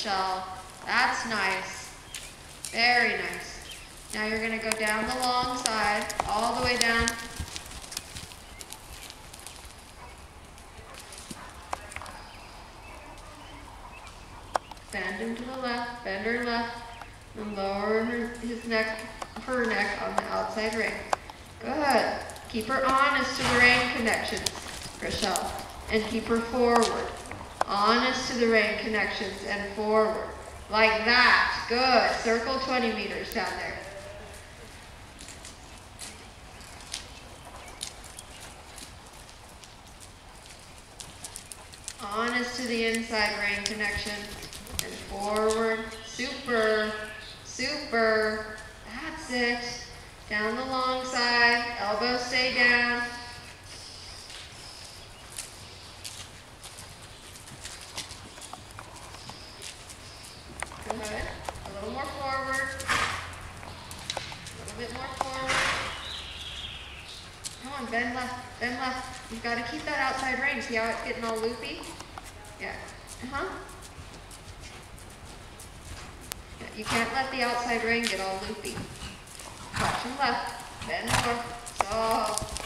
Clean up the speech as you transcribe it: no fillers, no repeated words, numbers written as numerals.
Rochelle. That's nice. Very nice. Now you're going to go down the long side, all the way down. Bend him to the left, bend her left, and lower her neck on the outside ring. Good. Keep her honest to the rein connections, Rochelle, and keep her forward. Honest to the rein connections and forward. Like that. Good. Circle 20 meters down there. Honest to the inside rein connection and forward. Super. Super. That's it. Down the long side. Elbows stay down. Good. A little more forward. A little bit more forward. Come on, bend left, bend left. You've got to keep that outside rein. See how it's getting all loopy? Yeah. Yeah, you can't let the outside rein get all loopy. Watch him left, bend north. So